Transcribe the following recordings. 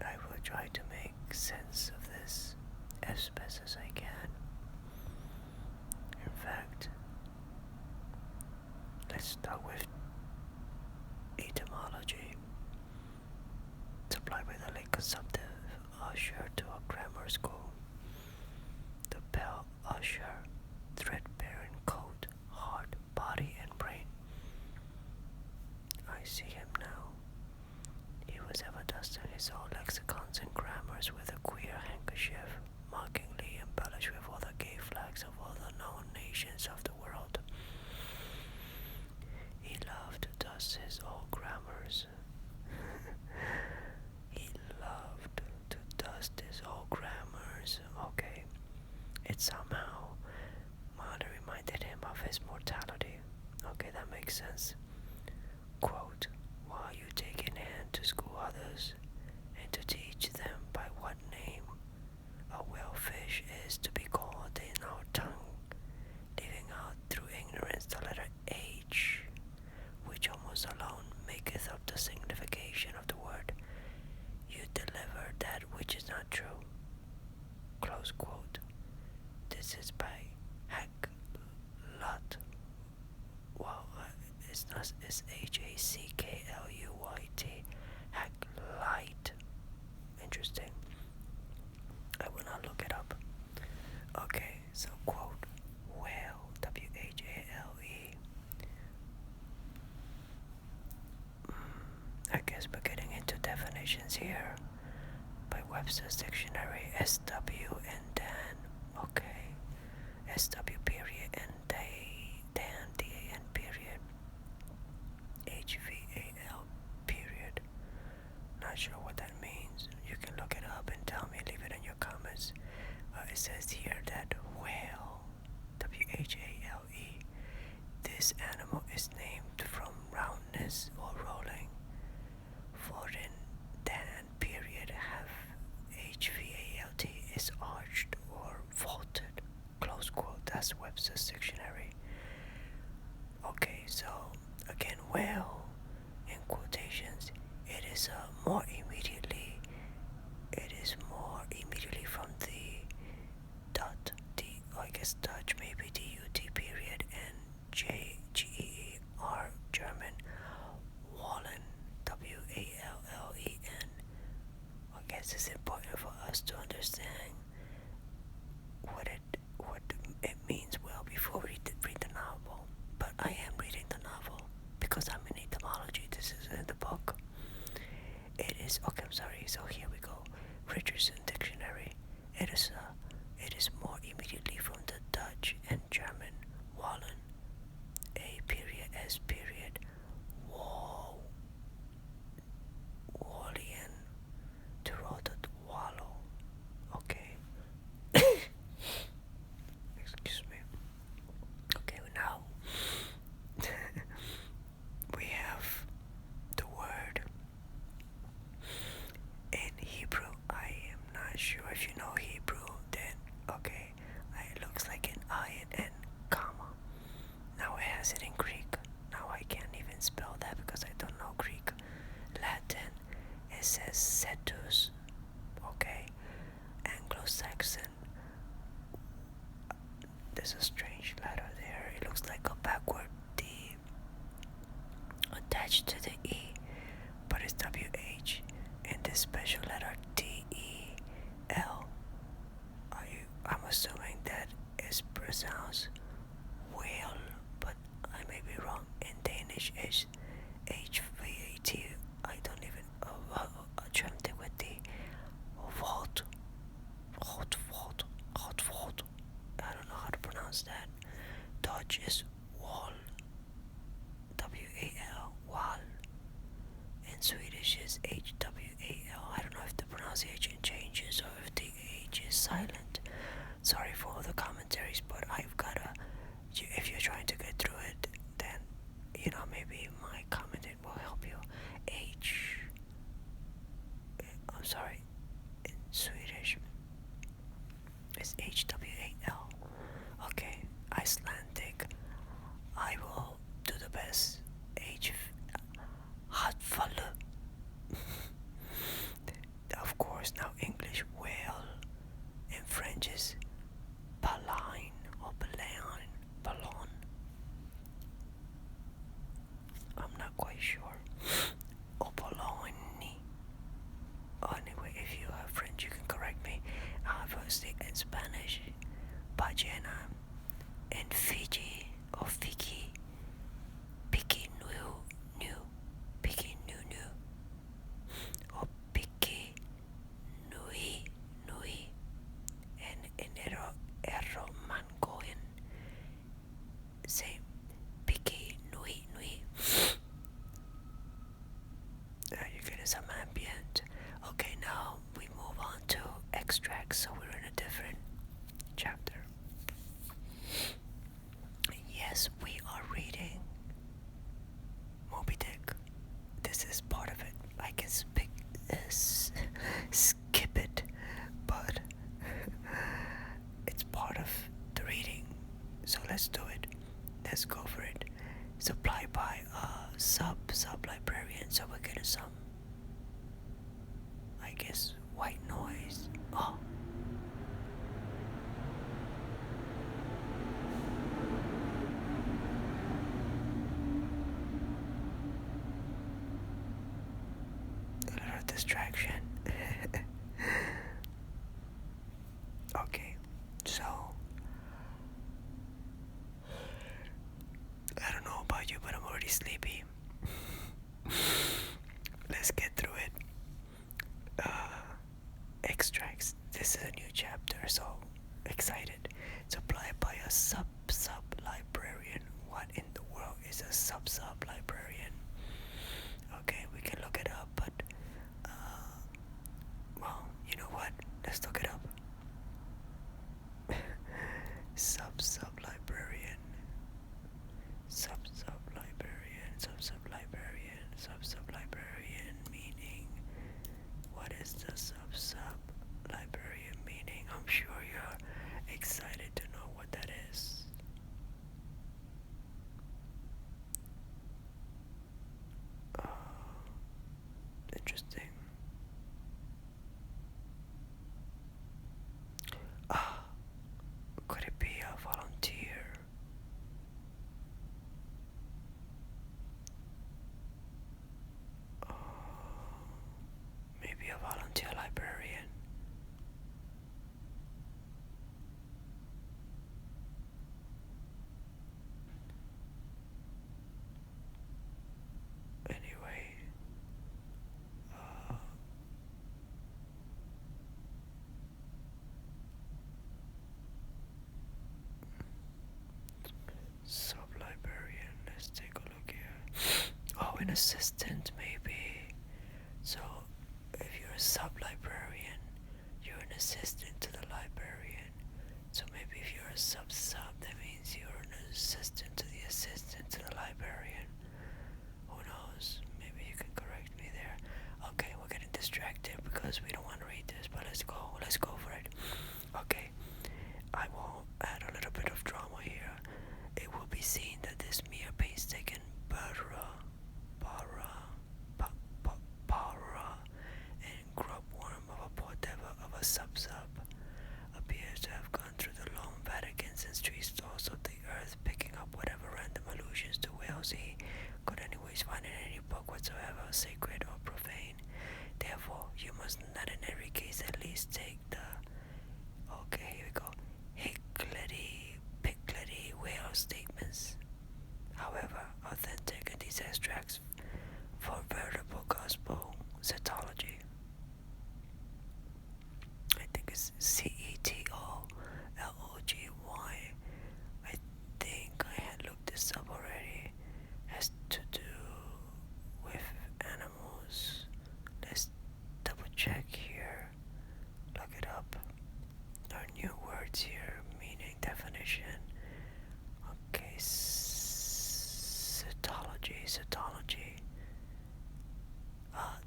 I will try to make sense of this as best as I can. In fact, let's start with etymology. Supplied by the late consumptive usher to a grammar school. The pale usher, threadbare in coat, heart, body, and brain. I see him now. He was ever dusting his old lexicons and grammars with a queer handkerchief, mockingly embellished with all the gay flags of all the known nations of the world. He loved to dust his old grammars. He loved to dust his old grammars. Okay. It somehow mildly reminded him of his mortality. Okay, that makes sense. Quote, while you take in hand to school others, and to teach them by what name a whalefish is to be called in our tongue, leaving out through ignorance the letter H, which almost alone maketh up the signification of the word, you deliver that which is not true. Close quote. This is by Hacklut. Well, it's Hackluit. Hacklight. Interesting. I will not look it up. Okay, so quote, whale, W-H-A-L-E. I guess we're getting into definitions here. By Webster's Dictionary, S-W and Dan. Okay. S-W period and Dan, D-A-N period. H-V-A-L period. Not sure what that means. You can look it up and tell me, leave it in your comments. It says here that whale, W-H-A-L-E, this animal is named from roundness or rolling. Foreign Dan period have H-V-A-L-T is arched or vaulted. Close quote. That's Webster's Dictionary. Okay, so again, whale in quotations. It is more immediately. It is more immediately from the dot D. I guess Dutch maybe D-U-T period and G-E-R German. Wallen, W-A-L-L-E-N. I guess it's important for us to understand what it means well before we read the novel. But I am reading the novel because I'm in etymology. This is in the book. It is okay. I'm sorry. So here we go. Richardson Dictionary. It is more immediately from the Dutch and German. Wallen, A period S period. Wallian, to roll the wallow. Okay. Excuse me. Okay, now we have the word in Hebrew. I am not sure if you know Hebrew, then okay. It looks like an I and N, comma. Now it has it in Greek. Now I can't even spell that because I don't know Greek. Latin, it says cetus. Okay. Anglo-Saxon, there's a strange letter there. It looks like a backward D attached to the E, but it's WH, and this special letter DEL. I'm assuming that is pronounced whale, but I may be wrong. In Danish, it's HVAT. I don't even attempt it with the vault. Vault. I don't know how to pronounce that. Dutch is wall. W-A-L. Wall. In Swedish is H-W-A-L. I don't know if the pronunciation changes or if the H is silent. Sorry for all the commentaries, but I've gotta. If you're trying to get through it, then maybe my commenting will help you. I'm sorry. In Swedish, it's H-W-A-L. Okay, Icelandic. I will do the best. Hatfalle. Of in Spanish, ballena. In Fiji or Fiji, Piki Nu, Piki Nu, or Piki Nui, and in Eromangoin, same, Piki Nui. You get some ambient. Okay, now we move on to extracts, so we're in a different chapter. Yes, we are reading Moby Dick. This is part of it. I can skip it, but it's part of the reading. So let's do it. Let's go for it. Supplied by a sub librarian, so we're getting some, I guess, white noise. Oh. Distraction. Okay, so I don't know about you, but I'm already sleepy. Let's get through it. Extracts. This is a new chapter, so excited. Supplied by a sub librarian. What in the world is a sub librarian? Okay, we can look it up, but well, you know what? Let's look it up. Sub librarian. Sub librarian meaning. What is the sub librarian meaning? I'm sure you're excited to know what that is. Interesting. Could it be a volunteer? Maybe a volunteer librarian. Anyway, sub-librarian, let's take a look here. Oh, an assistant maybe. So, if you're a sub-librarian, you're an assistant to the librarian. So maybe if you're a sub, that means you're an assistant to the assistant to the librarian. Who knows? Maybe you can correct me there. Okay, we're getting distracted because we don't want to read this, but let's go for it. Okay, I will add a little bit of drama here. It will be seen that this mere painstaking para, and grub worm of a poor devil of a sub appears to have gone through the long Vaticans and street stalls of the earth, picking up whatever random allusions to whales he could anyways find in any book whatsoever, sacred or profane. Therefore, you must not in every case at least take the, okay, here we go, Pickledy whale statements, however authentic in these extracts, for veritable gospel etymology. I think it's Cetology. I think I had looked this up already. Has to do with animals. Let's double check here. Look it up. There are new words here, meaning, definition. Okay, cetology.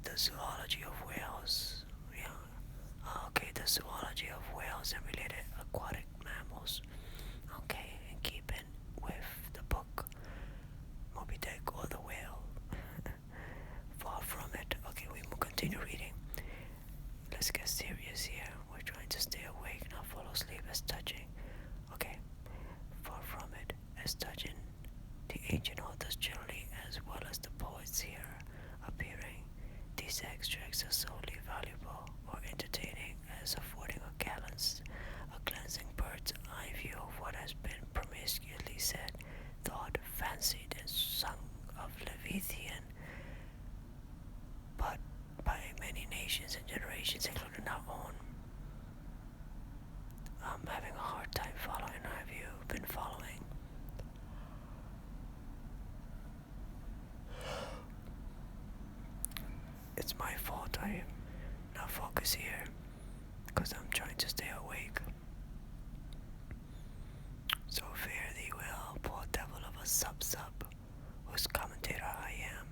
The zoology of whales. Yeah. Okay, the zoology of whales and related aquatic mammals. Okay, and keeping with the book Moby Dick or the Whale. Far from it. Okay, we will continue reading. Let's get serious here. We're trying to stay awake, not fall asleep as touching. Okay, far from it as touching the ancient authors generally, as well as the poets here appearing. These extracts are solely valuable or entertaining as affording a has been promiscuously said, thought, fancied, and sung of Leviathan, but by many nations and generations, including our own. I'm having a hard time following. Have you been following? It's my fault I am not focused here, because I'm trying to stay awake. So fare thee well, poor devil of a sub-sub, whose commentator I am.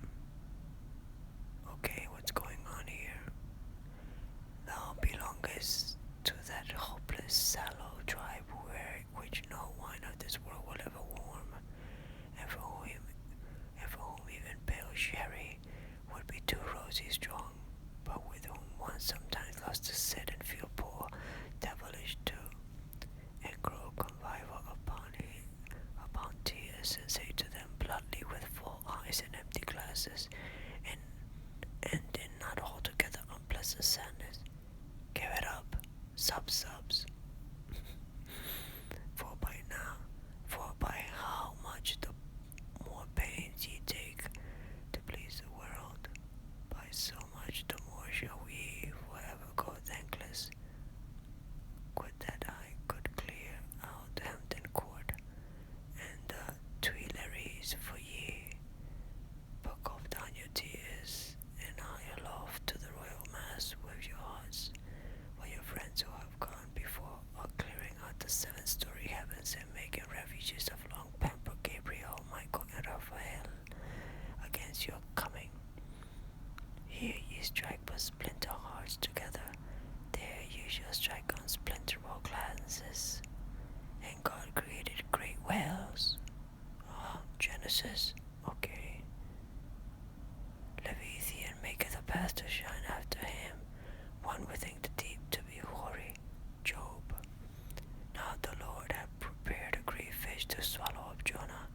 Okay, what's going on here? Thou belongest to that hopeless, sallow tribe which no wine of this world will ever warm, and for whom even pale sherry would be too rosy strong, but with whom one sometimes loves to sit and feel poor, devilish too, and grow convivial upon tears, and say to them bluntly with full eyes and empty glasses, and in not altogether unpleasant sadness, give it up, subs. For by how much the more pains ye take to please the world, by so much the more shall we forever go thankless. Would that I could clear out Hampton Court and the Tuileries for ye, but gulp down your tears, and hie aloft to the royal mass with your hearts, while your friends who have gone before are clearing out the 7th-story heavens and making refuges of long pampered Gabriel, Michael, and Raphael against your coming. Here ye strike but splinter hearts together, there you shall strike unsplinterable glances. And God created great whales. Genesis. Okay. Leviathan maketh a path to shine after him, one within the deep to be hoary. Job. Now the Lord hath prepared a great fish to swallow up Jonah.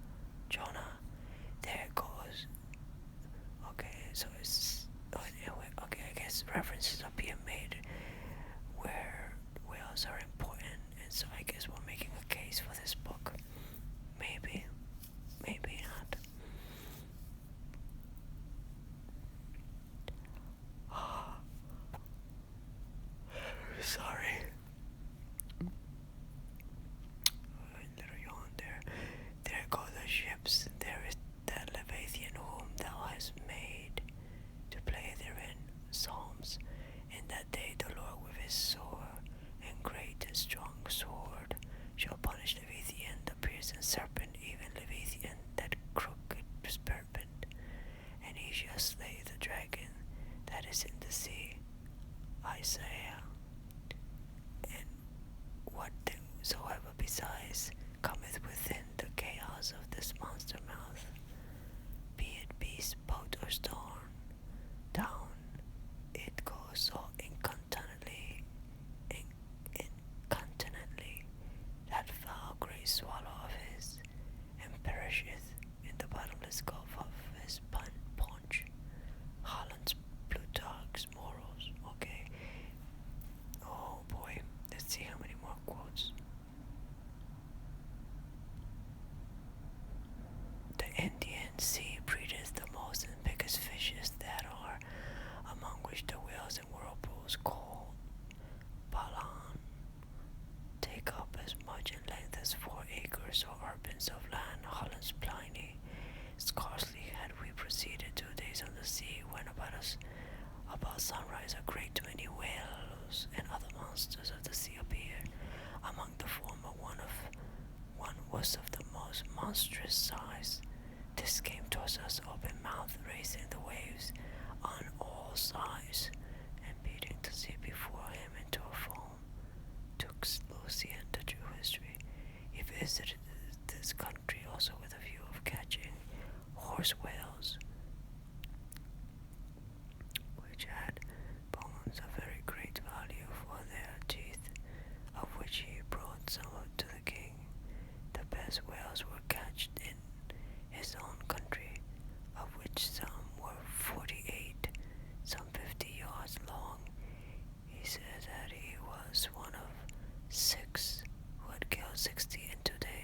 There it goes. Okay, so it's okay, I guess references are being made where whales are important, and so I guess we're making a case for this book. Maybe not. Sorry. Little yawn there. There go the ships. There is that Leviathan whom thou hast made to play therein. Psalms. In that day the Lord with his sore and great and strong sword shall punish Leviathan, the piercing serpent, even Leviathan, that crooked serpent, and he shall slay the dragon that is in the sea. Isaiah. And what thing soever besides cometh within the chaos of this monster mouth, be it beast, boat, or storm, down it goes so incontinently, that foul great swallow of his, and perisheth in the bottomless gulf of his paunch. Holland's Plutarch's Morals. Okay. Oh boy, let's see how many more quotes. The Indian Sea breedeth the most and biggest fishes that are, among which the whales and whirlpools called Balan take up as much in length as 4 acres or arpents of land. Holland's Pliny. Scarcely had we proceeded 2 days on the sea when about sunrise a great many whales and other monsters of the sea appeared. Among the former one was of the most monstrous size. This came towards us open-mouthed, raising the waves on all sides, and beating the sea before him into a foam. Took Lucian the true history. He visited this country also with a view of catching horse whales, which had bones of very great value for their teeth, of which he brought some to the king. The best whales were catched in his own country, of which some were 48, some 50 yards long. He said that he was one of 6 who had killed 60 in 2 days.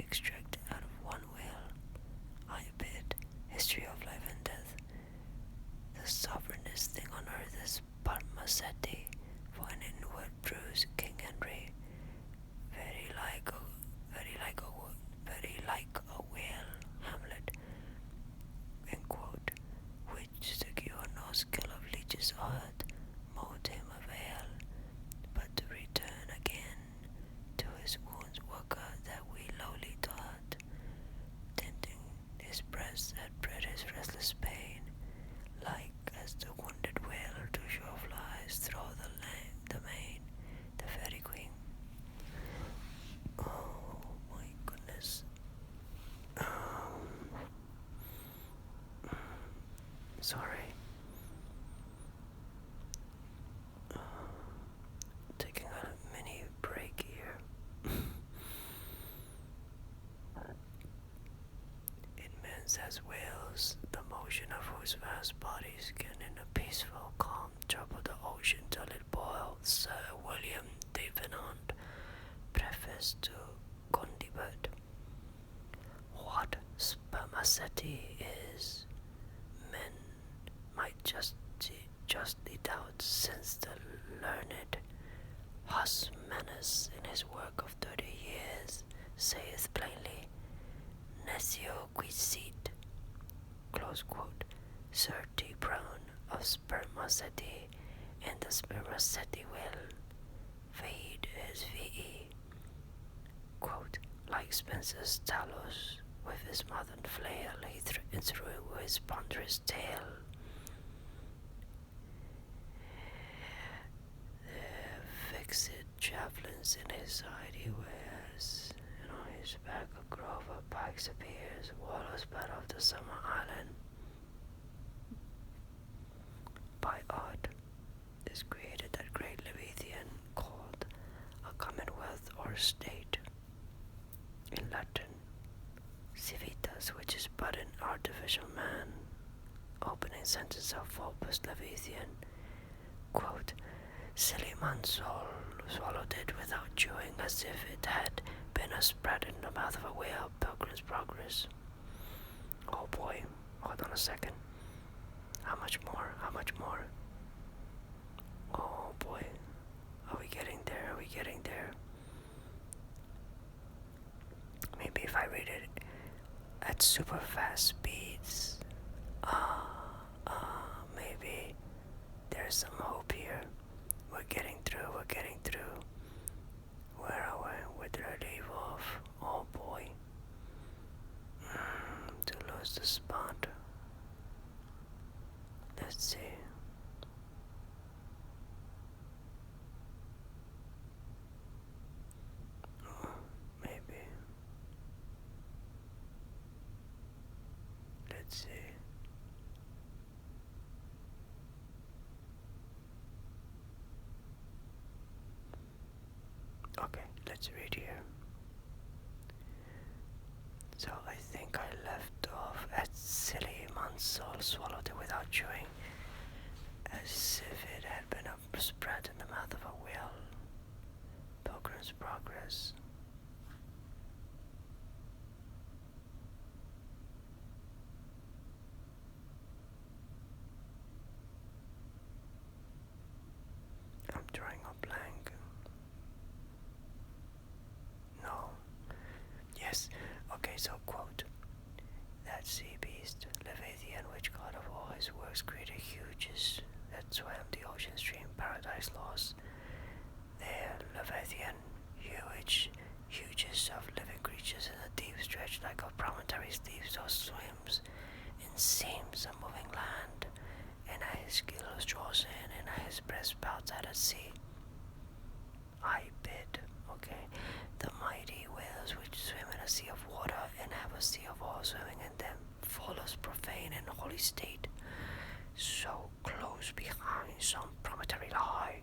extracted out of one whale. I bid. History of life and death. The sovereignest thing on earth is Parmaseti, for an inward bruise, King Henry. Very like a whale, Hamlet. End quote. Which secure no skill of leech's art, mold him avail, but to return again to his wounds worker that we lowly taught, tending his breast that bred his restless pain, like as the wounded whale to shore flies through the main, the fairy queen. Oh my goodness. Sorry. Taking a mini break here. Immense as whales, the motion of whose vast bodies can in a peaceful calm trouble the ocean till it boils. Sir William Davenant, preface to Gondibert. What spermaceti is, men might justly doubt, since the learned Hosmanus in his work of 30 years saith plainly, Nescio quicit, close quote, certi prone of spermaceti, and the spermaceti will feed his VE, quote, like Spencer's Talos with his modern flail he threw his ponderous tail. The fixed javelins in his side he wears, and on his back a grove of pikes appears, wallows but of the summer island. By art is created that great Leviathan called a commonwealth or state, in Latin civitas, which is but an artificial man. Opening sentence of Fulbus Leviathan, quote, silly Mansol swallowed it without chewing, as if it had been a spread in the mouth of a whale. Pilgrim's Progress. Oh boy, hold on a second. How much more? How much more? Oh boy, are we getting there? Are we getting there? Maybe if I read it at super fast speeds, maybe there's some hope here. We're getting through. Where are we? Where did I leave off? Oh boy. To lose the spot. Let's see. Maybe. Let's see. Okay, let's read here. So I think I left off at silly Mansol swallowed it without chewing, as if it had been a spread in the mouth of a whale. Pilgrim's Progress. I'm drawing a blank. No. Yes. Okay, so quote. That sea beast, Leviathan, which God of all his works created huges, that swam the ocean stream, paradise lost. There, Leviathan, huges of living creatures in the deep stretched like a promontory steep, so swims in seams of moving land, and at his gills draws in, and at his breast spouts out at sea. I bid, okay, the mighty whales which swim in a sea of water, and have a sea of oil swimming in them, follows profane and holy state, so close behind some promontory lie,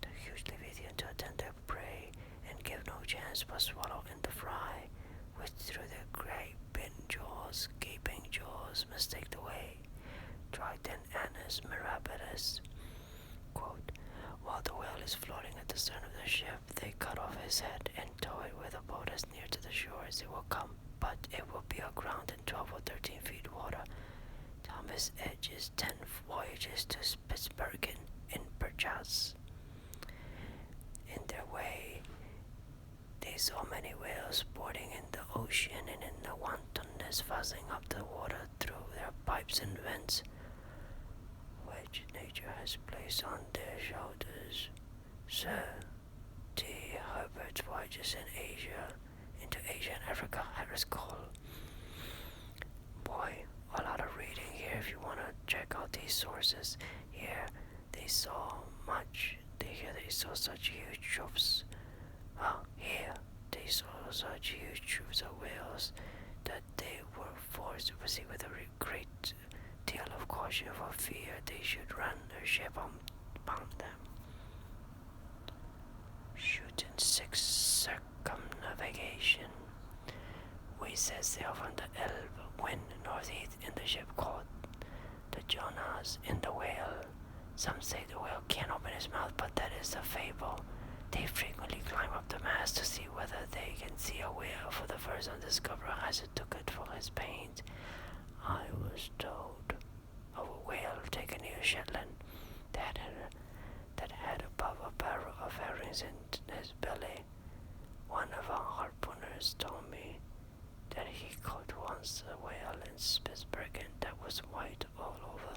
the huge Leviathan to attend their prey, and give no chance but swallow in the fry, which through their gaping jaws, mistake the way, Triton Anus Mirabilis. Quote, while the whale is floating at the stern of the ship, they cut off his head and tow it with a boat boat as near to the shore as it will come, but it will be aground in 12 or 13 feet water. Thomas Edge's 10 voyages to Spitzbergen in Perchas. In their way, they saw many whales sporting in the ocean and in the wantonness fuzzing up the water through their pipes and vents, which nature has placed on their shoulders. Sir T. Herbert's voyages into Asia and Africa, Harris Cole. Boy, a lot of reading here if you want to check out these sources. Here they saw such huge troops. Here they saw such huge troops of whales that they were forced to proceed with a great deal of caution for fear they should run their ship upon them. Shooting 6 circumnavigation. We set sail from the Elbe, wind northeast in the ship called the Jonas in the whale. Some say the whale can't open his mouth, but that is a fable. They frequently climb up the mast to see whether they can see a whale, for the first undiscovered has it took it for his pains. I was told of a whale taken near Shetland that had above a barrel of herrings in his belly. One of our harpooners told me that he caught once a whale in Spitzbergen that was white all over.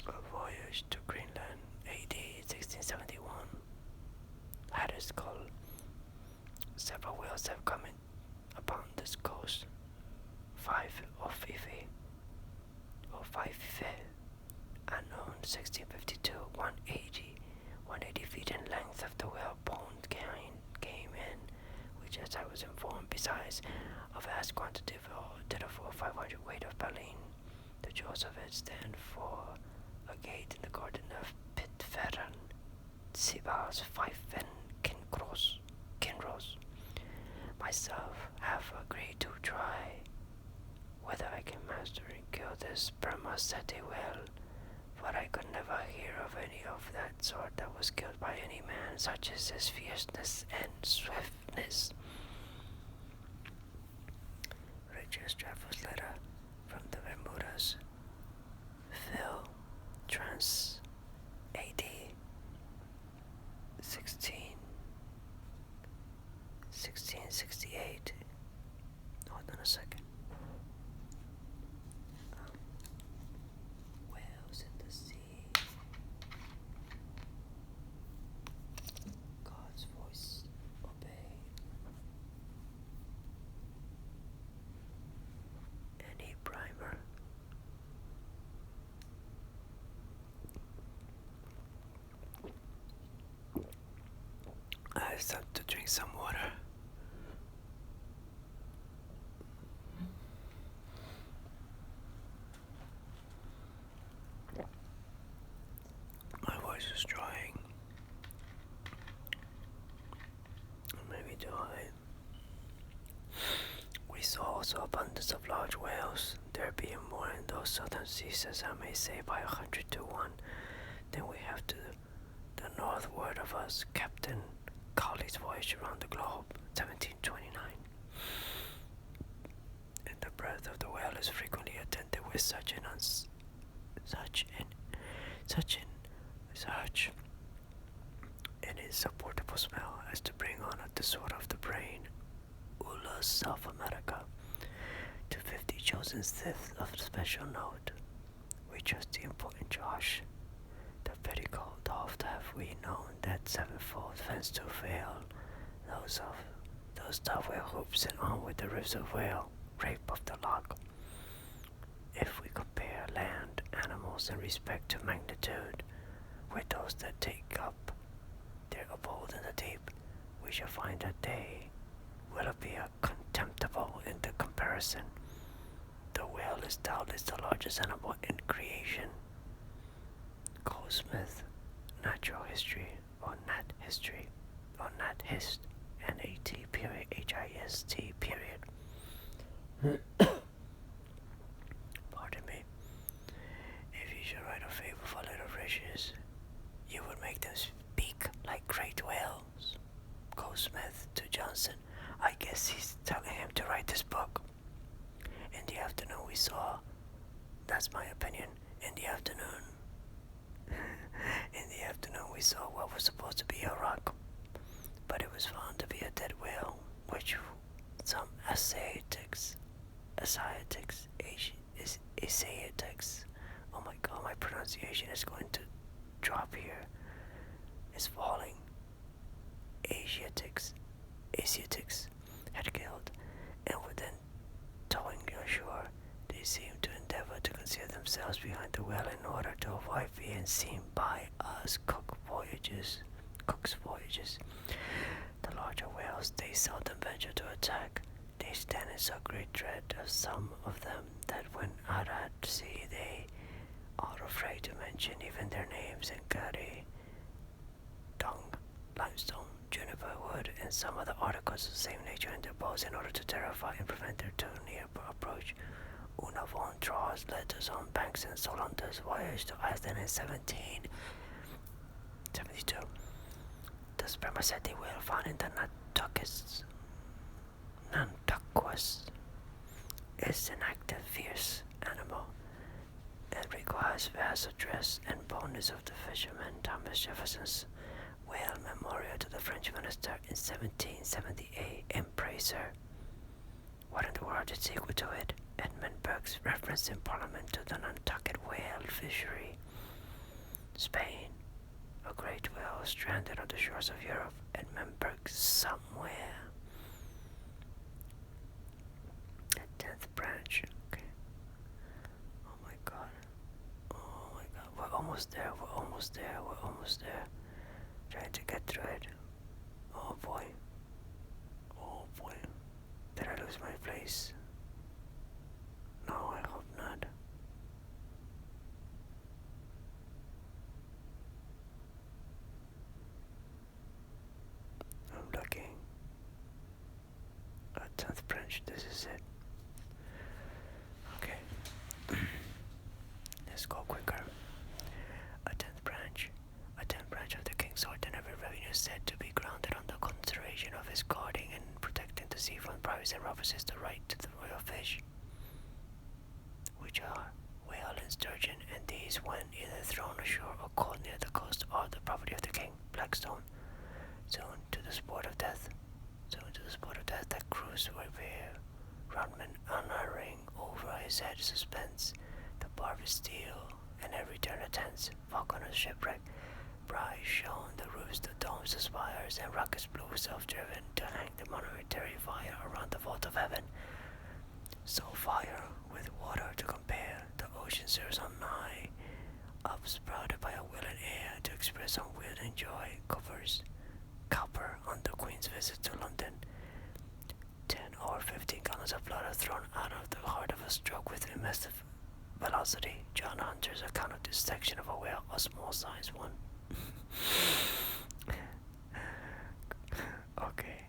A voyage to Greenland, AD 1671. Harris Cole. Several whales have come in upon this coast. 5 unknown, 1652, 180 feet in length of the whalebone came in, which, as I was informed, besides a vast quantity of 500 weight of baleen. The jaws of it stand for a gate in the garden of Pitferren, Sivas, Fife, and Kinross. Myself have agreed to try whether I can master and kill this spermaceti whale, but I could never hear of any of that sort that was killed by any man, such as his fierceness and swiftness. Richard Strafford's letter from the Bermudas. Phil, Trans, AD 1668. Hold on a second. Whales in the sea. God's voice, obey. Any primer? I have stopped to drink some water. My voice is drying. Maybe too high. We saw also abundance of large whales, there being more in those southern seas, as I may say, by 100 to 1 than we have to the northward of us. Captain Colley's voyage around the globe, 1729. And the breath of the whale is frequently attended with such an insupportable smell as to bring on a disorder of the brain. Ula, South America. To 50 chosen fifth of special note. We trust the important Josh. The petticoat oft have we known that sevenfold fence to fail. Those tough whale hoops and on with the ribs of whale, rape of the lock. If we compare land animals in respect to magnitude with those that take up their abode in the deep, we shall find that they will appear contemptible in the comparison. The whale is doubtless the largest animal in creation. Goldsmith, Natural History, or Nat History, or Nat Hist, N-A-T period, H-I-S-T period. Pardon me. If you should write a favor for little fishes, you would make them speak. Smith to Johnson. I guess he's telling him to write this book. In the afternoon we saw, that's my opinion, in the afternoon we saw what was supposed to be a rock, but it was found to be a dead whale, which some asiatics, oh my god, my pronunciation is going to drop here, is falling, Asiatics had killed, and were then towing ashore. They seemed to endeavor to conceal themselves behind the whale in order to avoid being seen by us Cook's voyages. The larger whales they seldom venture to attack. They stand in so great dread of some of them that when out at sea they are afraid to mention even their names and carry dung, limestone, juniper wood, and some other articles of the same nature in their boats in order to terrify and prevent their too near approach. Una von Traws led us on Banks and Solander's voyage to Iceland in 1772. The spermaceti whale found in the Nantucket is an active, fierce animal and requires vast address and boldness of the fisherman Thomas Jefferson's whale memorial to the French minister in 1778 in Praser. What in the world is equal to it? Edmund Burke's reference in Parliament to the Nantucket whale fishery. Spain. A great whale stranded on the shores of Europe. Edmund Burke somewhere. The 10th branch. Okay. Oh my god. We're almost there. Trying to get through it. Oh boy. Did I lose my place? No, I hope not. I'm looking. A 10th branch, this is it. Okay. Let's go quicker. A 10th branch of the King's ordinary revenue is said to be grounded on the consideration of his guarding and protecting the sea from pirates and robbers is the right to the royal fish, which are whale and sturgeon, and these, when either thrown ashore or caught near the coast, are the property of the king. Blackstone. Soon to the sport of death, that cruise were bare. Rodman unerring over his head suspense, the barbed steel, and every turn attends. Falconer's shipwreck. Bright shone the roofs, the domes, the spires, and rockets blew self-driven to hang the monetary fire around the vault of heaven. So fire with water to compare, the ocean serves on high, upsprouted by a willing air to express unwilling joy, copper on the Queen's visit to London. 10 or 15 gallons of blood are thrown out of the heart of a stroke with massive velocity. John Hunter's account of this section of a whale, a small size one. Okay.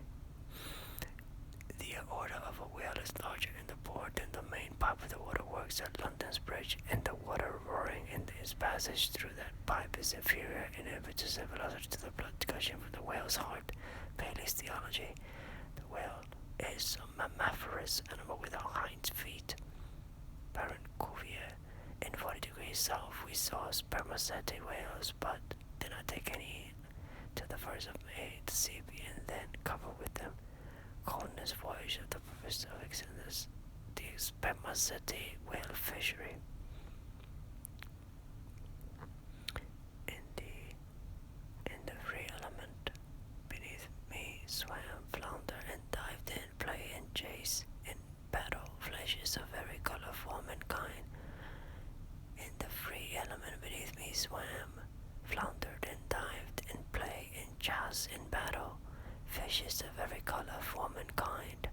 The aorta of a whale is larger in the bore than the main pipe of the waterworks at London's Bridge, and the water roaring in its passage through that pipe is inferior in impetus and velocity to the blood gushing from the whale's heart. Bailey's Theology. The whale is a mammiferous animal without hind feet. Baron Cuvier. In 40 degrees south we saw spermaceti whales, but did not take any till the 1st of May to see and then cover with them. Coldness voyage of the Pacific in this the spermaceti whale fishery. In the free element beneath me swam, flounder, and dived in, play and chase, in battle, flashes of every color, form, and kind. In the free element beneath me swam, floundered and dived in play, in chase, in battle, fishes of every color, form, and kind,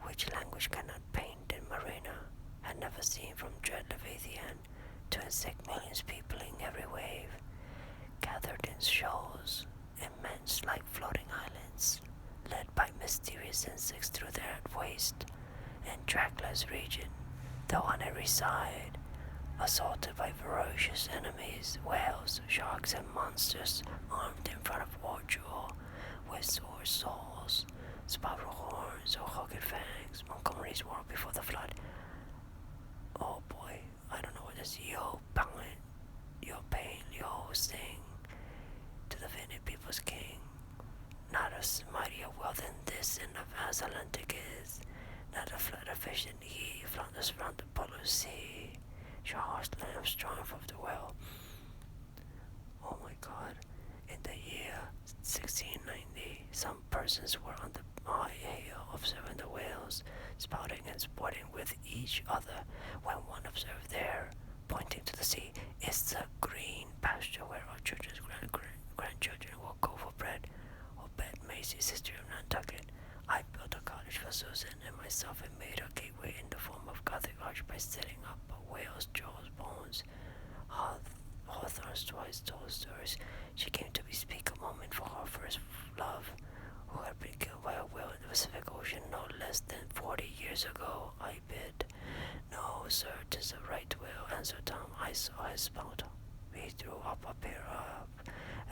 which language cannot paint in marina, had never seen from dread Leviathan to insect millions peopling every wave, gathered in shoals, immense like floating islands, led by mysterious insects through their waste and trackless region, though on every side assaulted by ferocious enemies, whales, sharks, and monsters, armed in front of or jaw, with dinosaur saws, spiral horns, or hooked fangs. Montgomery's world before the flood. Oh boy, I don't know what this yo bangin', yo pain, yo sing to the Finnish people's king. Not as mighty a will than this in the vast Atlantic is. Not a flood of fish in ye, flounders round the polar sea. Your horse lamb strong from the well. Oh my god. In the year 1690, some persons were on the high hill observing the whales, spouting and sporting with each other, when one observed there, pointing to the sea, is the green pasture where our children's grandchildren will go for bread. Oh, Bet Macy's history of Nantucket. I built a cottage for Susan and myself and made a gateway in the form of Gothic arch by setting up a whale's jaw's bones. Hawthorne's twice told stories. She came to bespeak a moment for her first love, who had been killed by a whale in the Pacific Ocean no less than 40 years ago. I bid. No, sir, 'tis a right whale, answered Tom. I saw his spout. We threw up a pair of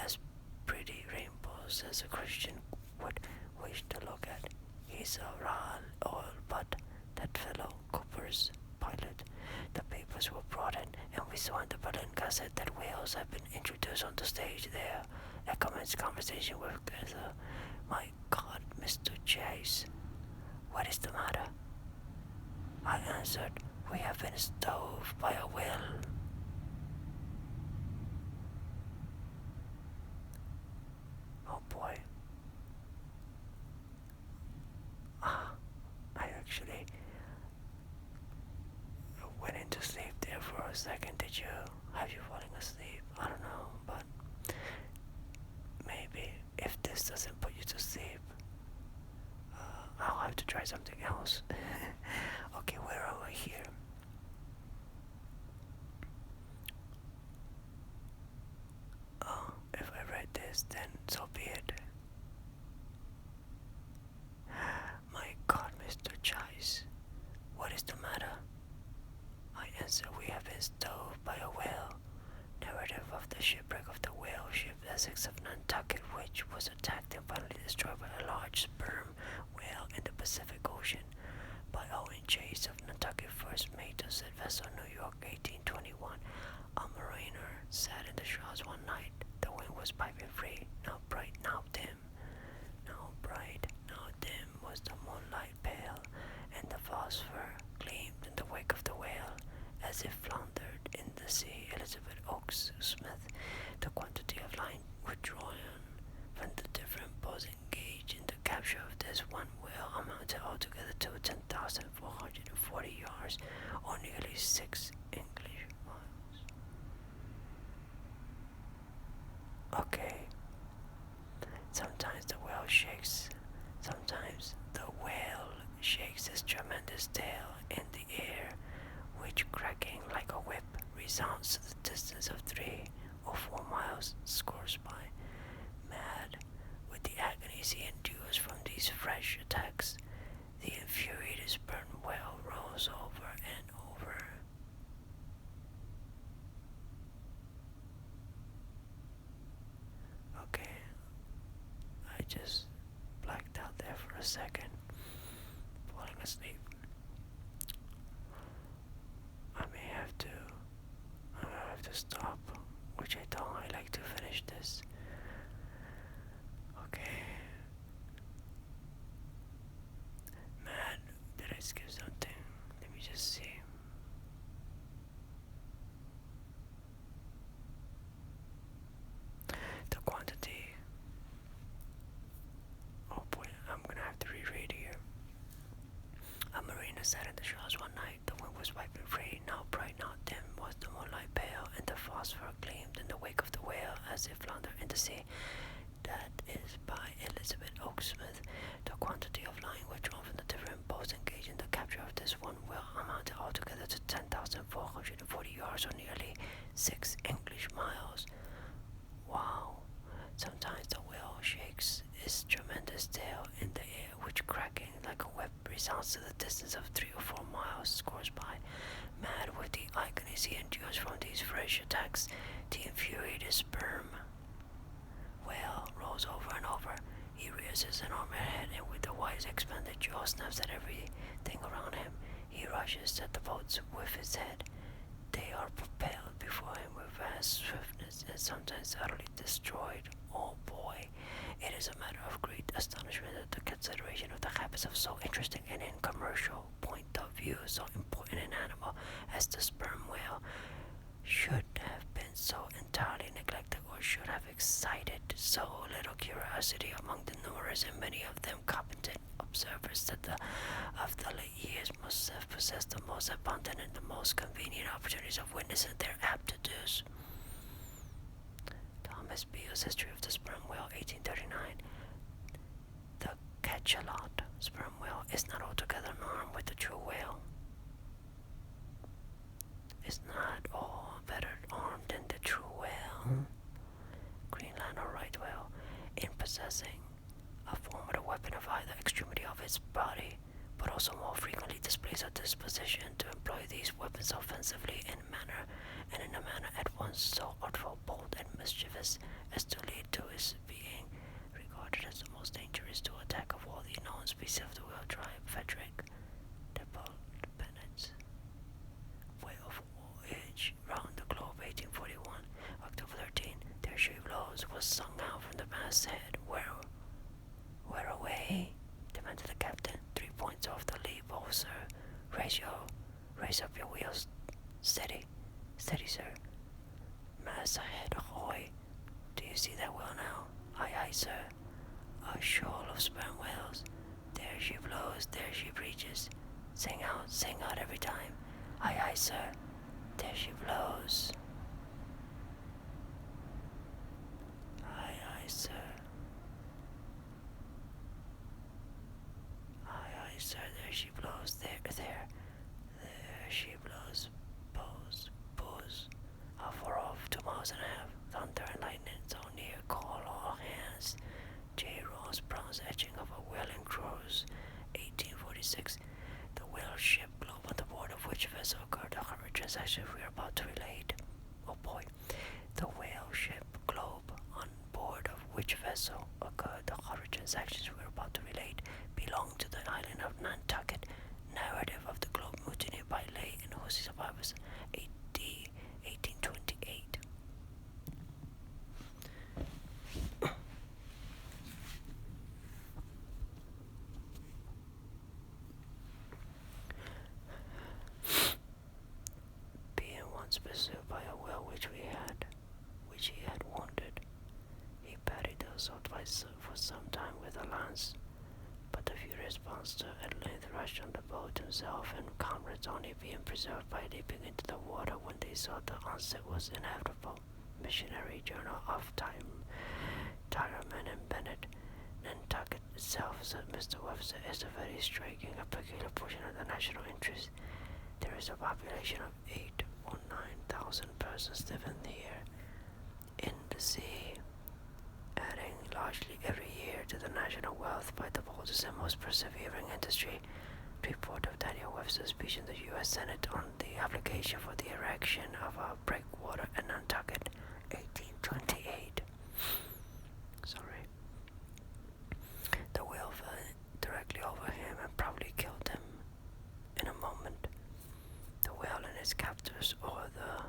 as pretty rainbows as a Christian would wish to look at. He's a raw oil, but that fellow, Cooper's pilot. The papers were brought in, and we saw in the Berlin Gazette that whales have been introduced on the stage there. I commenced conversation with Gaza. My God, Mr. Chase, what is the matter? I answered, we have been stove by a whale. Oh boy. I actually went into sleep there for a second. Did you? Have you fallen asleep? I don't know, but maybe if this doesn't put you to sleep, I'll have to try something else. Okay, where am I here? Oh, if I read this, then so be it. My God, Mr. Chase, what is the matter? I answer, we have been stove by a whale. Narrative of the shipwreck of the whale ship Essex of Nantucket, which was attacked and finally destroyed by a large sperm whale in the Pacific Ocean. By Owen Chase of Nantucket, first mate of said vessel, New York, 1821. A mariner sat in the shrouds one night. The wind was piping free, now bright, now dim. Now bright, now dim was the moonlight pale, and the phosphor gleamed in the wake of the whale, as if floundered in the sea. Elizabeth Oakes Smith. The quantity of line withdrawn from the different boats engaged in the capture of this one whale amounted altogether to 10,440 yards, or nearly 6 English miles. Okay. Sometimes the whale shakes. Sometimes the whale shakes his tremendous tail in the air, which cracking like a whip resounds to the distance of 3 or 4 miles, scores by. Mad with the agonies he endures from these fresh attacks, the infuriated sperm whale rolls over and over. Okay, I just blacked out there for a second, falling asleep. I may have to stop, which I don't. I like to finish this. Okay. Man, did I skip something? Let me just see. The quantity. Oh boy, I'm gonna have to reread here. A mariner sat in the shrouds one night. The wind was wiping free, now bright, now dim was the moonlight pale, and the phosphor gleamed in the wake of the whale as it floundered in the sea. That is by Elizabeth Oakes Smith. The quantity of line withdrawn from the different boats engaged in the capture of this one whale amounted altogether to 10,440 yards, or nearly 6 English miles. Wow. Sometimes the whale shakes its tremendous tail in the air, which cracking like a whip resounds to the distance of 3 or 4 miles, scores by. Mad with the agonies he endures from these fresh attacks, the infuriated sperm whale rolls over and over. He rears his enormous head, and with a wide expanded jaw snaps at everything around him. He rushes at the boats with his head. They are propelled before him with vast swiftness and sometimes utterly destroyed. Oh boy, it is a matter of great astonishment that the consideration of the habits of so interesting and in commercial point of view so important an animal as the sperm whale should have been so entirely neglected, or should have excited so little curiosity among the numerous and many of them competent observers that of the late years must have possessed the most abundant and the most convenient opportunities of witnessing their aptitudes. Thomas Beale's History of the Sperm Whale, 1839. The cachalot sperm whale is not altogether an arm with the true whale. Is not all better armed than the true whale. Greenland or right whale, in possessing a formidable weapon of either extremity of its body, but also more frequently displays a disposition to employ these weapons offensively in a manner at once so artful, bold, and mischievous as to lead to his being regarded as the most dangerous to attack of all the known species of the whale tribe. Frederick Bennett's Whale Voyage Round the Globe, 1841, October 13. There she blows was sung out from the masthead. Where away? Demanded the captain. 3 points off the lee bow, sir. Raise up your wheels. Steady, sir. Mass ahead, ahoy. Do you see that whale now? Aye, sir. A shoal of sperm whales. There she blows, there she breaches. Sing out every time. Aye, sir. There she blows. Aye, sir. Aye, sir. There she blows. There she blows. Booze. Far off, 2 miles and a half. Thunder and lightning so near. Call all hands. J. Ross bronze etching of a whaling cruise, 1846. The whale ship Globe, on the board of which vessel occurred the horrid transaction we are about to relate. Oh boy. The whale ship Globe, on board of which vessel occurred the horrid transactions we are about to relate, belonged to the island of Nantucket. Narrative of the Globe mutiny by Lay and whose survivors, A.D. 1828. Being once pursued by a whale which he had wounded, he parried the assault for some time with a lance, but the furious monster at length rushed on the boat himself and comrades, only being preserved by leaping into the water when they saw the onset was inevitable. Missionary Journal of Tyreman and Bennett. Nantucket itself, said Mr. Webster, is a very striking and peculiar portion of the national interest. There is a population of 8,000 or 9,000 persons living here in the sea, adding largely every year to the national wealth by the boldest and most persevering industry. Report of Daniel Webster's speech in the U.S. Senate on the application for the erection of a breakwater at Nantucket, 1828. Sorry. The whale fell directly over him and probably killed him in a moment. The whale and its captors, or the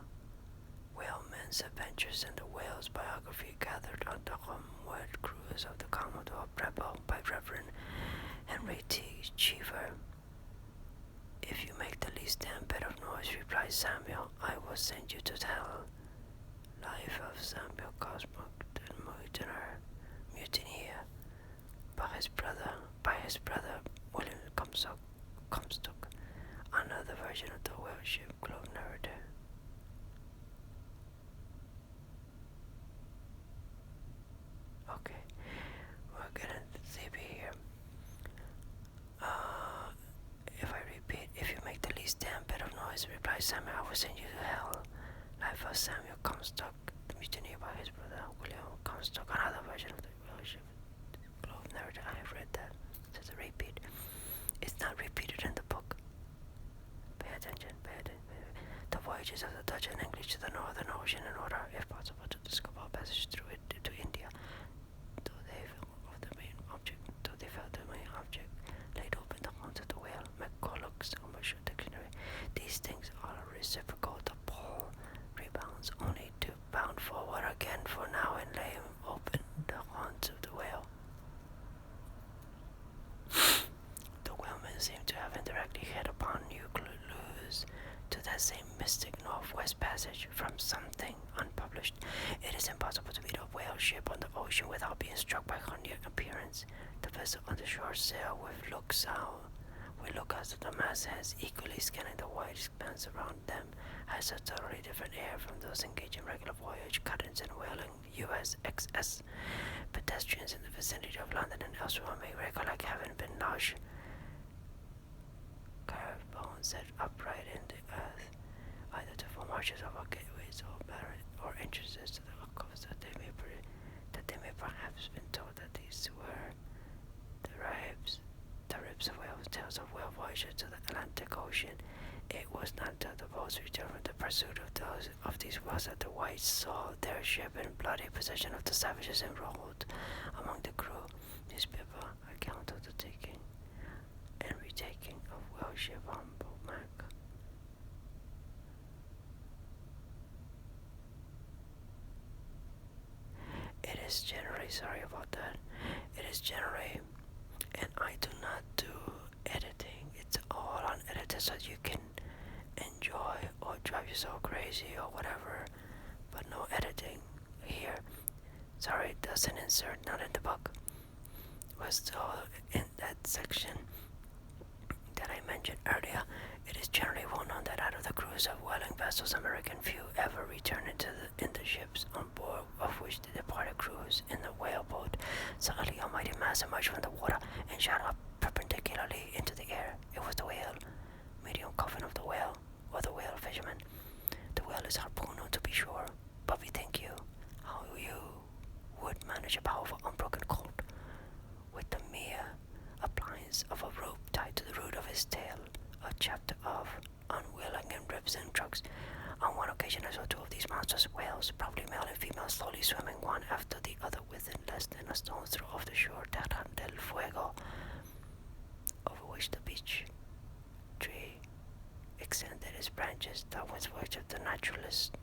whaleman's adventures in the whale's biography, gathered on the homeward cruise of the Commodore Preble by Reverend Henry T. Cheever. If you make the least damn bit of noise, replied Samuel, I will send you to hell. Life of Samuel Cosmoc, the mutineer, by his brother William Comstock, another version of the whale ship Globe narrative. Okay, we're getting sleepy here. If I repeat, if you make the least damn bit of noise, replied Samuel, I will send you to hell. Life of Samuel Comstock, the mutineer by his brother William Comstock, another version of the whale ship Globe narrative. I have read that. It's a repeat. It's not repeated in the book. Pay attention. The voyages of the Dutch and English to the Northern Ocean in order, if possible, to discover a passage through it to India, though they of the main object same mystic northwest passage from something unpublished. It is impossible to meet a whale ship on the ocean without being struck by her near appearance. The vessel on the shore sail with looks out. We look out at the mastheads, equally scanning the wide expanse around them, has a totally different air from those engaged in regular voyage cuttings and whaling. USXS pedestrians in the vicinity of London and elsewhere may recollect having been large curved bones set upright in the earth, either to form arches over gateways or barred or entrances to the coast, that they may perhaps been told that these were the ribs of whales, tales of whale voyages to the Atlantic Ocean. It was not until the boats returned from the pursuit of these whales that the whites saw their ship in bloody possession of the savages enrolled among the crew. Newspaper account of the taking and retaking of whale ship on Pomac. It is generally, sorry about that, it is generally, and I do not do editing, it's all unedited so you can enjoy or drive yourself crazy or whatever, but no editing here. Sorry, it doesn't insert, not in the book. Was still in that section that I mentioned earlier. It is generally well known that out of the crews of whaling vessels, American few ever return in the ships on board of which the departed crews in the whale boat suddenly a mighty mass emerged from the water and shot up perpendicularly into the air. It was the whale, medium coffin of the whale, or the whale fisherman. The whale is harpooned, to be sure, but bethink you how you would manage a powerful unbroken colt with the mere appliance of a rope tied to the root of his tail, a chapter of Unwilling and Ribs and Trucks. On one occasion I saw two of these monstrous whales, probably male and female, slowly swimming one after the other within less than a stone's throw of the shore Terra del Fuego, over which the beech tree extended its branches, downwards worship the naturalist.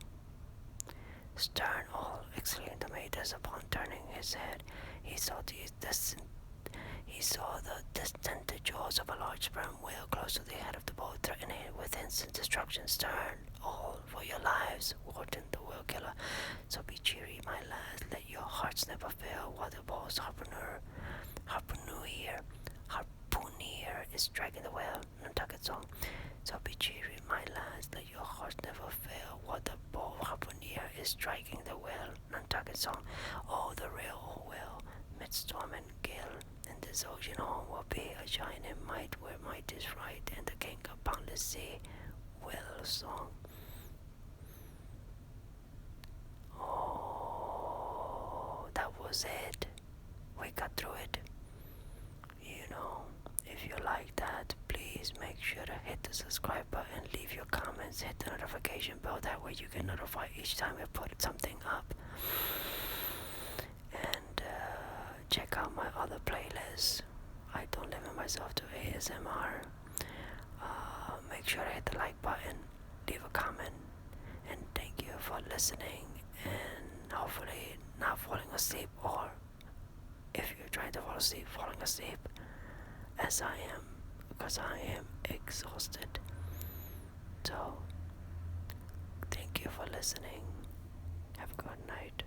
Stern all, exclaimed the mate, as upon turning his head he saw the distended jaws of a large sperm whale close to the head of the boat, threatening it with instant destruction. Stern all, for your lives, warned the whale killer. So be cheery, my lads, let your hearts never fail, while the boat's harpooner is striking the whale. Nantucket song. So be cheery, my lads, let your hearts never fail, while the boat harpooner is striking the whale. Nantucket song. Oh, the real old whale, mid storm and gale, in this ocean home will be a shining might where might is right, and the king of boundless sea. Whale song. Oh, that was it. We got through it. You know, if you like that, please make sure to hit the subscribe button, leave your comments, hit the notification bell, that way you get notified each time I put something up. And check out my other playlists. I don't limit myself to ASMR. Make sure to hit the like button, leave a comment, and thank you for listening, and hopefully not falling asleep, or if you're trying to fall asleep, falling asleep as I am, because I am exhausted. So thank you for listening. Have a good night.